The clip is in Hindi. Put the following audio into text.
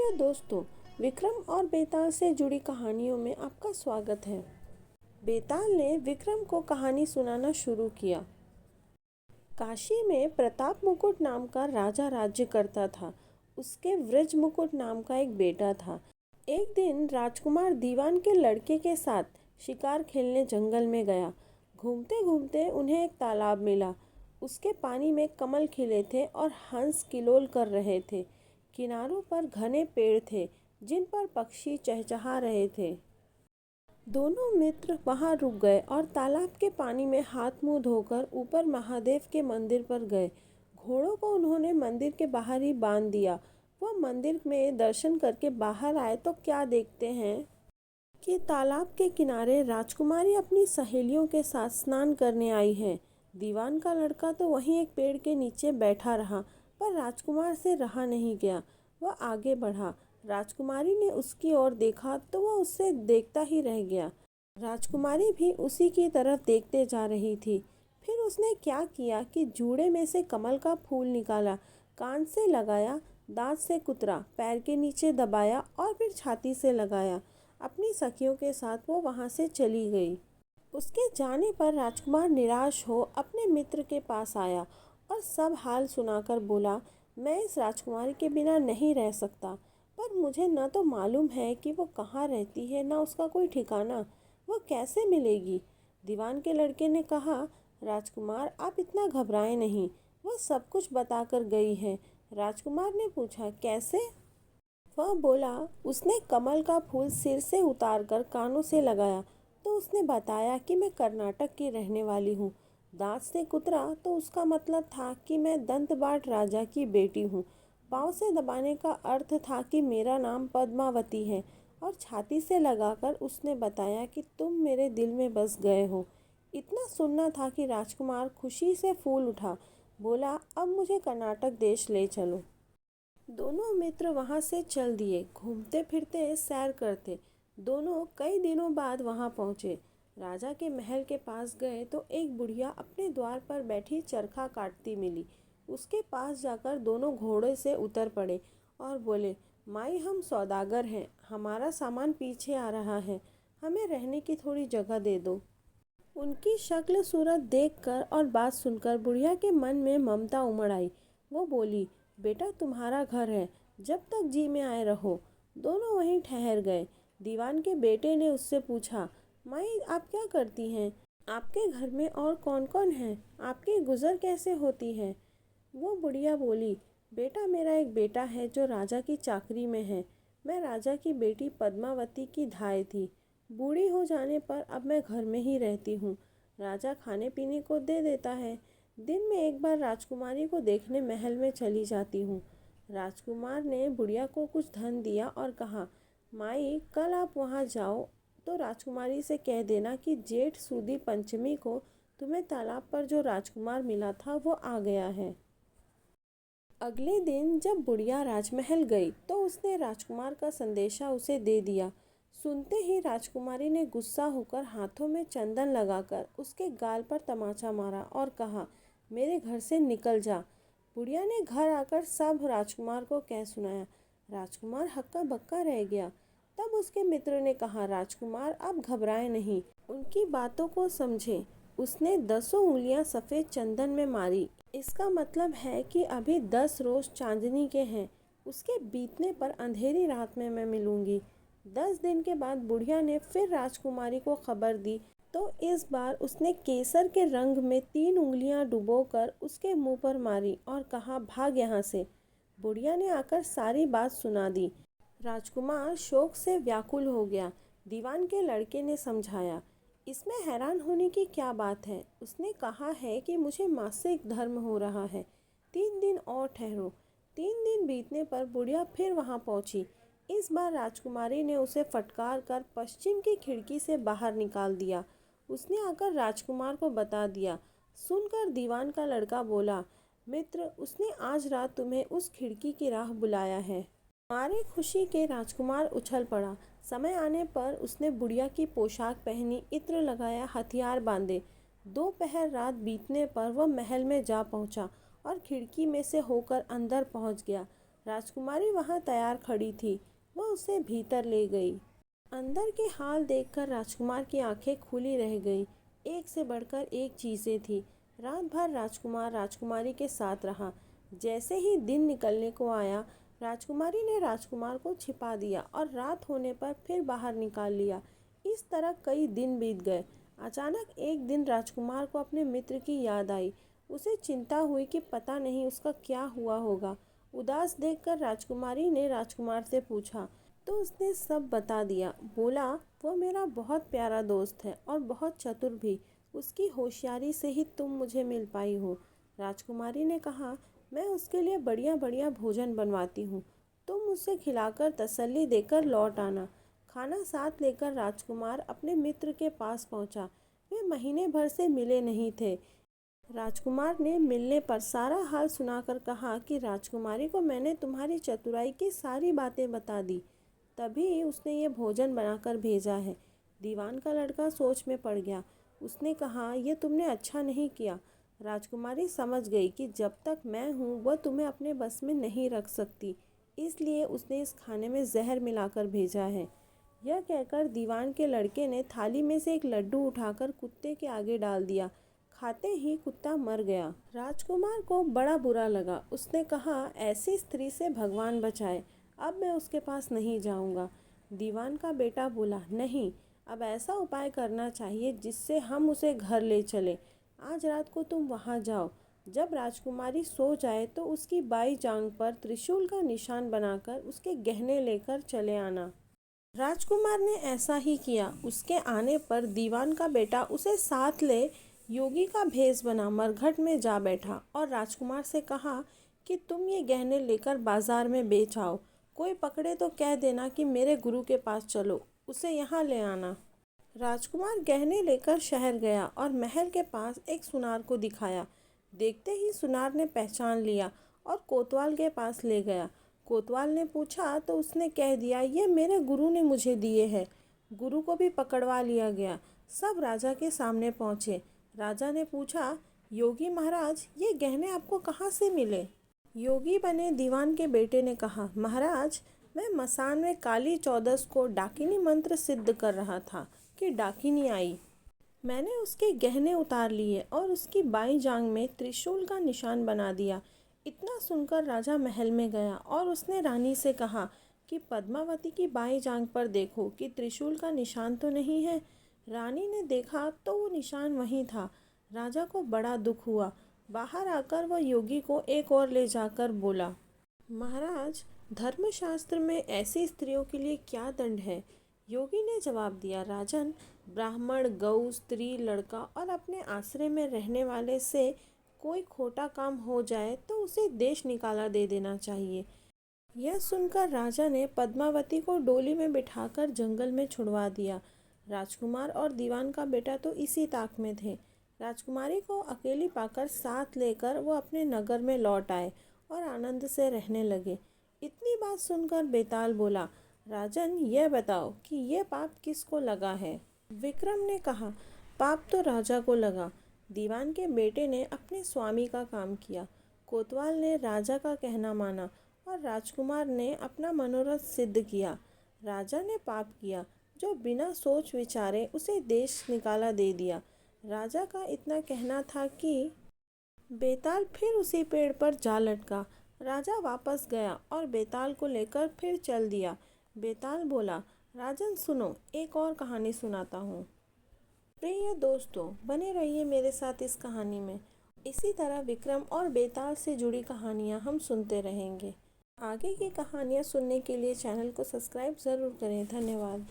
प्रिय दोस्तों, विक्रम और बेताल से जुड़ी कहानियों में आपका स्वागत है। बेताल ने विक्रम को कहानी सुनाना शुरू किया। काशी में प्रताप मुकुट नाम का राजा राज्य करता था। उसके वृज मुकुट नाम का एक बेटा था। एक दिन राजकुमार दीवान के लड़के के साथ शिकार खेलने जंगल में गया। घूमते घूमते उन्हें एक तालाब मिला। उसके पानी में कमल खिले थे और हंस किलोल कर रहे थे। किनारों पर घने पेड़ थे जिन पर पक्षी चहचहा रहे थे। दोनों मित्र वहां रुक गए और तालाब के पानी में हाथ मुंह धोकर ऊपर महादेव के मंदिर पर गए। घोड़ों को उन्होंने मंदिर के बाहर ही बांध दिया। वह मंदिर में दर्शन करके बाहर आए तो क्या देखते हैं कि तालाब के किनारे राजकुमारी अपनी सहेलियों के साथ स्नान करने आई है। दीवान का लड़का तो वहीं एक पेड़ के नीचे बैठा रहा, पर राजकुमार से रहा नहीं गया। वह आगे बढ़ा। राजकुमारी ने उसकी ओर देखा तो वह उससे देखता ही रह गया। राजकुमारी भी उसी की तरफ देखते जा रही थी। फिर उसने क्या किया कि जूड़े में से कमल का फूल निकाला, कान से लगाया, दांत से कुतरा, पैर के नीचे दबाया और फिर छाती से लगाया। अपनी सखियों के साथ वो वहां से चली गई। उसके जाने पर राजकुमार निराश हो अपने मित्र के पास आया और सब हाल सुनाकर बोला, मैं इस राजकुमारी के बिना नहीं रह सकता, पर मुझे न तो मालूम है कि वो कहाँ रहती है, न उसका कोई ठिकाना। वो कैसे मिलेगी? दीवान के लड़के ने कहा, राजकुमार आप इतना घबराएं नहीं, वह सब कुछ बताकर गई है। राजकुमार ने पूछा, कैसे? वह बोला, उसने कमल का फूल सिर से उतारकर कानों से लगाया तो उसने बताया कि मैं कर्नाटक की रहने वाली हूँ। दांत से कुतरा तो उसका मतलब था कि मैं दंतबाट राजा की बेटी हूँ। पाँव से दबाने का अर्थ था कि मेरा नाम पद्मावती है। और छाती से लगाकर उसने बताया कि तुम मेरे दिल में बस गए हो। इतना सुनना था कि राजकुमार खुशी से फूल उठा। बोला, अब मुझे कर्नाटक देश ले चलो। दोनों मित्र वहां से चल दिए। घूमते फिरते सैर करते दोनों कई दिनों बाद वहां पहुंचे। राजा के महल के पास गए तो एक बुढ़िया अपने द्वार पर बैठी चरखा काटती मिली। उसके पास जाकर दोनों घोड़े से उतर पड़े और बोले, माई हम सौदागर हैं, हमारा सामान पीछे आ रहा है, हमें रहने की थोड़ी जगह दे दो। उनकी शक्ल सूरत देखकर और बात सुनकर बुढ़िया के मन में ममता उमड़ आई। वो बोली, बेटा तुम्हारा घर है, जब तक जी में आए रहो। दोनों वहीं ठहर गए। दीवान के बेटे ने उससे पूछा, माई आप क्या करती हैं? आपके घर में और कौन कौन है? आपकी गुजर कैसे होती है? वो बुढ़िया बोली, बेटा मेरा एक बेटा है जो राजा की चाकरी में है। मैं राजा की बेटी पद्मावती की धाय थी। बूढ़ी हो जाने पर अब मैं घर में ही रहती हूँ। राजा खाने पीने को दे देता है। दिन में एक बार राजकुमारी को देखने महल में चली जाती हूँ। राजकुमार ने बुढ़िया को कुछ धन दिया और कहा, माई कल आप वहाँ जाओ तो राजकुमारी से कह देना कि जेठ सुदी पंचमी को तुम्हें तालाब पर जो राजकुमार मिला था वो आ गया है। अगले दिन जब बुढ़िया राजमहल गई तो उसने राजकुमार का संदेशा उसे दे दिया। सुनते ही राजकुमारी ने गुस्सा होकर हाथों में चंदन लगाकर उसके गाल पर तमाचा मारा और कहा, मेरे घर से निकल जा। बुढ़िया ने घर आकर सब राजकुमार को कह सुनाया। राजकुमार हक्का बक्का रह गया। तब उसके मित्र ने कहा, राजकुमार आप घबराएं नहीं, उनकी बातों को समझें। उसने 10 उंगलियां सफ़ेद चंदन में मारी। इसका मतलब है कि अभी 10 रोज चांदनी के हैं। उसके बीतने पर अंधेरी रात में मैं मिलूंगी। 10 दिन के बाद बुढ़िया ने फिर राजकुमारी को खबर दी तो इस बार उसने केसर के रंग में 3 उंगलियां डुबोकर उसके मुंह पर मारी और कहा, भाग यहाँ से। बुढ़िया ने आकर सारी बात सुना दी। राजकुमार शोक से व्याकुल हो गया। दीवान के लड़के ने समझाया, इसमें हैरान होने की क्या बात है? उसने कहा है कि मुझे मासिक धर्म हो रहा है। 3 दिन और ठहरो। 3 दिन बीतने पर बुढ़िया फिर वहां पहुंची। इस बार राजकुमारी ने उसे फटकार कर पश्चिम की खिड़की से बाहर निकाल दिया। उसने आकर राजकुमार को बता दिया। सुनकर दीवान का लड़का बोला, मित्र उसने आज रात तुम्हें उस खिड़की की राह बुलाया है। मारे खुशी के राजकुमार उछल पड़ा। समय आने पर उसने बुढ़िया की पोशाक पहनी, इत्र लगाया, हथियार बांधे। दोपहर रात बीतने पर वह महल में जा पहुंचा और खिड़की में से होकर अंदर पहुंच गया। राजकुमारी वहाँ तैयार खड़ी थी। वह उसे भीतर ले गई। अंदर के हाल देखकर राजकुमार की आंखें खुली रह गई। एक से बढ़कर एक चीज़ें थी। रात भर राजकुमार राजकुमारी के साथ रहा। जैसे ही दिन निकलने को आया, राजकुमारी ने राजकुमार को छिपा दिया और रात होने पर फिर बाहर निकाल लिया। इस तरह कई दिन बीत गए। अचानक एक दिन राजकुमार को अपने मित्र की याद आई। उसे चिंता हुई कि पता नहीं उसका क्या हुआ होगा। उदास देखकर राजकुमारी ने राजकुमार से पूछा, तो उसने सब बता दिया। बोला, वो मेरा बहुत प्यारा दोस्त है और बहुत चतुर भी। उसकी होशियारी से ही तुम मुझे मिल पाई हो। राजकुमारी ने कहा, मैं उसके लिए बढ़िया बढ़िया भोजन बनवाती हूँ। तुम उसे खिलाकर तसल्ली देकर लौट आना। खाना साथ लेकर राजकुमार अपने मित्र के पास पहुँचा। वे महीने भर से मिले नहीं थे। राजकुमार ने मिलने पर सारा हाल सुनाकर कहा कि राजकुमारी को मैंने तुम्हारी चतुराई की सारी बातें बता दी, तभी उसने ये भोजन बनाकर भेजा है। दीवान का लड़का सोच में पड़ गया। उसने कहा, यह तुमने अच्छा नहीं किया। राजकुमारी समझ गई कि जब तक मैं हूँ वह तुम्हें अपने बस में नहीं रख सकती, इसलिए उसने इस खाने में जहर मिलाकर भेजा है। यह कहकर दीवान के लड़के ने थाली में से एक लड्डू उठाकर कुत्ते के आगे डाल दिया। खाते ही कुत्ता मर गया। राजकुमार को बड़ा बुरा लगा। उसने कहा, ऐसी स्त्री से भगवान बचाए, अब मैं उसके पास नहीं जाऊंगा। दीवान का बेटा बोला, नहीं, अब ऐसा उपाय करना चाहिए जिससे हम उसे घर ले चले। आज रात को तुम वहां जाओ। जब राजकुमारी सो जाए तो उसकी बाई जांघ पर त्रिशूल का निशान बनाकर उसके गहने लेकर चले आना। राजकुमार ने ऐसा ही किया। उसके आने पर दीवान का बेटा उसे साथ ले योगी का भेष बना मरघट में जा बैठा और राजकुमार से कहा कि तुम ये गहने लेकर बाजार में बेच आओ। कोई पकड़े तो कह देना कि मेरे गुरु के पास चलो, उसे यहाँ ले आना। राजकुमार गहने लेकर शहर गया और महल के पास एक सुनार को दिखाया। देखते ही सुनार ने पहचान लिया और कोतवाल के पास ले गया। कोतवाल ने पूछा तो उसने कह दिया, ये मेरे गुरु ने मुझे दिए हैं। गुरु को भी पकड़वा लिया गया। सब राजा के सामने पहुँचे। राजा ने पूछा, योगी महाराज, ये गहने आपको कहाँ से मिले? योगी बने दीवान के बेटे ने कहा, महाराज, मैं मसान में काली चौदस को डाकिनी मंत्र सिद्ध कर रहा था कि डाकिनी आई। मैंने उसके गहने उतार लिए और उसकी बाईं जांघ में त्रिशूल का निशान बना दिया। इतना सुनकर राजा महल में गया और उसने रानी से कहा कि पद्मावती की बाईं जांघ पर देखो कि त्रिशूल का निशान तो नहीं है। रानी ने देखा तो वो निशान वहीं था। राजा को बड़ा दुख हुआ। बाहर आकर वह योगी को एक और ले जाकर बोला, महाराज, धर्मशास्त्र में ऐसी स्त्रियों के लिए क्या दंड है? योगी ने जवाब दिया, राजन, ब्राह्मण, गऊ, स्त्री, लड़का और अपने आश्रय में रहने वाले से कोई खोटा काम हो जाए तो उसे देश निकाला दे देना चाहिए। यह सुनकर राजा ने पद्मावती को डोली में बिठाकर जंगल में छुड़वा दिया। राजकुमार और दीवान का बेटा तो इसी ताक में थे। राजकुमारी को अकेली पाकर साथ लेकर वो अपने नगर में लौट आए और आनंद से रहने लगे। इतनी बात सुनकर बेताल बोला, राजन, यह बताओ कि यह पाप किसको लगा है? विक्रम ने कहा, पाप तो राजा को लगा। दीवान के बेटे ने अपने स्वामी का काम किया। कोतवाल ने राजा का कहना माना और राजकुमार ने अपना मनोरथ सिद्ध किया। राजा ने पाप किया जो बिना सोच विचारे उसे देश निकाला दे दिया। राजा का इतना कहना था कि बेताल फिर उसी पेड़ पर जा लटका। राजा वापस गया और बेताल को लेकर फिर चल दिया। बेताल बोला, राजन सुनो, एक और कहानी सुनाता हूँ। प्रिय दोस्तों, बने रहिए मेरे साथ इस कहानी में। इसी तरह विक्रम और बेताल से जुड़ी कहानियाँ हम सुनते रहेंगे। आगे की कहानियाँ सुनने के लिए चैनल को सब्सक्राइब ज़रूर करें। धन्यवाद।